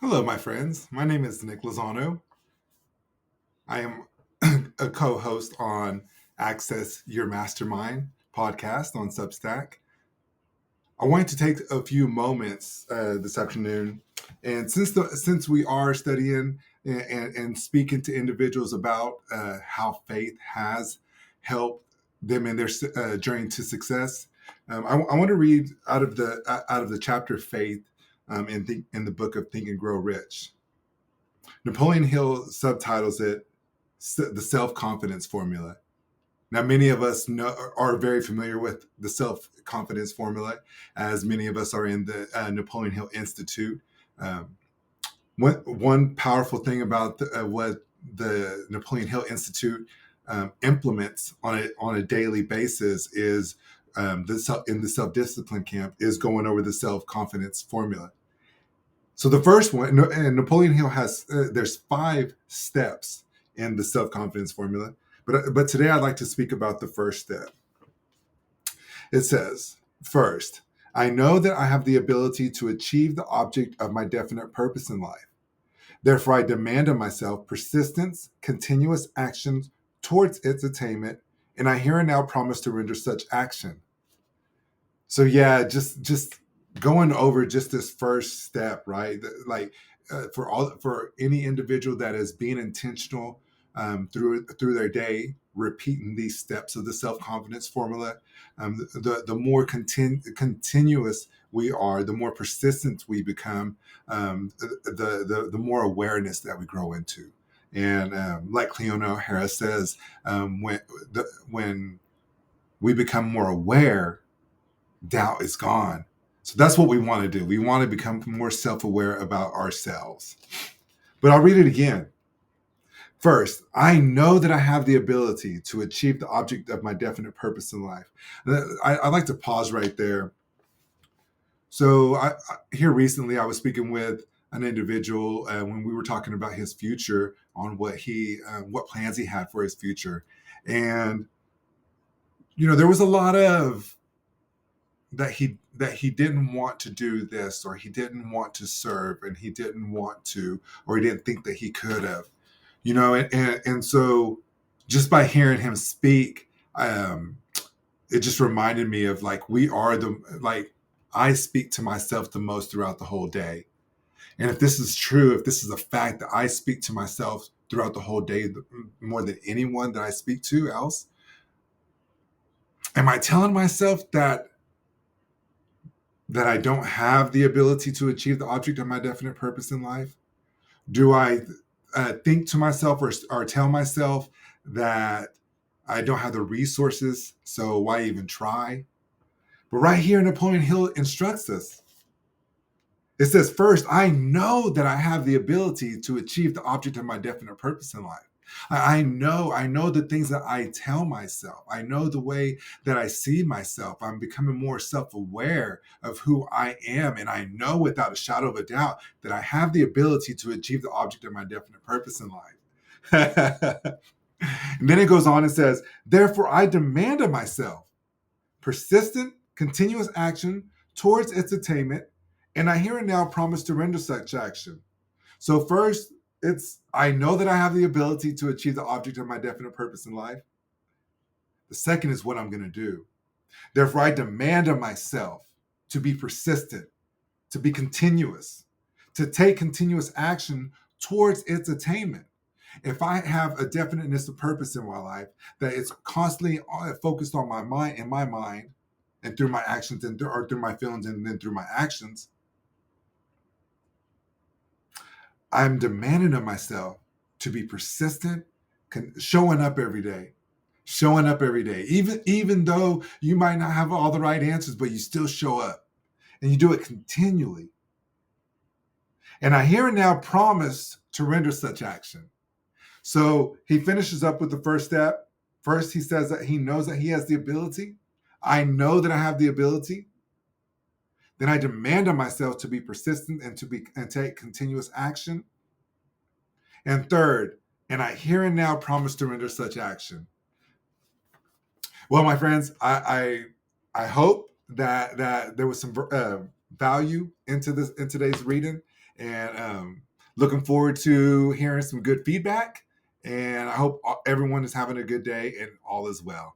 Hello, my friends. My name is Nick Lozano. I am a co host on Access Your Mastermind podcast on Substack. I wanted to take a few moments this afternoon, and since we are studying and speaking to individuals about how faith has helped them in their journey to success, I want to read out of the chapter Faith in the book of Think and Grow Rich. Napoleon Hill subtitles it the self confidence formula. Now, many of us are very familiar with the self confidence formula, as many of us are in the Napoleon Hill Institute. Um, one powerful thing about what the Napoleon Hill Institute implements on a daily basis is in the self discipline camp is going over the self confidence formula. So the first one, and Napoleon Hill has there's 5 steps in the self confidence formula, but today I'd like to speak about the first step. It says, first, I know that I have the ability to achieve the object of my definite purpose in life. Therefore, I demand of myself persistence, continuous action towards its attainment, and I here and now promise to render such action. So yeah, just going over just this first step, right? Like for any individual that is being intentional through their day, repeating these steps of the self confidence formula, the more continuous we are, the more persistent we become, the more awareness that we grow into. And like Cleona O'Hara says, when we become more aware, doubt is gone. So that's what we want to do. We want to become more self aware about ourselves. But I'll read it again. First, I know that I have the ability to achieve the object of my definite purpose in life. I like to pause right there. So, here recently, I was speaking with an individual when we were talking about his future on what plans he had for his future, and there was a lot of that he didn't want to do this, or he didn't want to serve, and he didn't want to, or he didn't think that he could have, and so just by hearing him speak, it just reminded me of like I speak to myself the most throughout the whole day. And if this is true, if this is a fact that I speak to myself throughout the whole day more than anyone that I speak to else, am I telling myself that I don't have the ability to achieve the object of my definite purpose in life? Do I think to myself or tell myself that I don't have the resources, so why even try? But right here, Napoleon Hill instructs us. It says, first, I know that I have the ability to achieve the object of my definite purpose in life. I know the things that I tell myself. I know the way that I see myself. I'm becoming more self-aware of who I am. And I know without a shadow of a doubt that I have the ability to achieve the object of my definite purpose in life. And then it goes on and says, therefore, I demand of myself persistent, continuous action towards its attainment, and I here and now promise to render such action. So first, I know that I have the ability to achieve the object of my definite purpose in life. The second is what I'm going to do. Therefore, I demand of myself to be persistent, to be continuous, to take continuous action towards its attainment. If I have a definiteness of purpose in my life that is constantly focused on in my mind, and through my actions or through my feelings and then through my actions, I'm demanding of myself to be persistent, showing up every day, even though you might not have all the right answers, but you still show up and you do it continually. And I here and now promise to render such action. So he finishes up with the first step. First, he says that he knows that he has the ability. I know that I have the ability. Then I demand of myself to be persistent and take continuous action. And third, and I here and now promise to render such action. Well, my friends, I hope that there was some value in today's reading, And looking forward to hearing some good feedback. And I hope everyone is having a good day and all is well.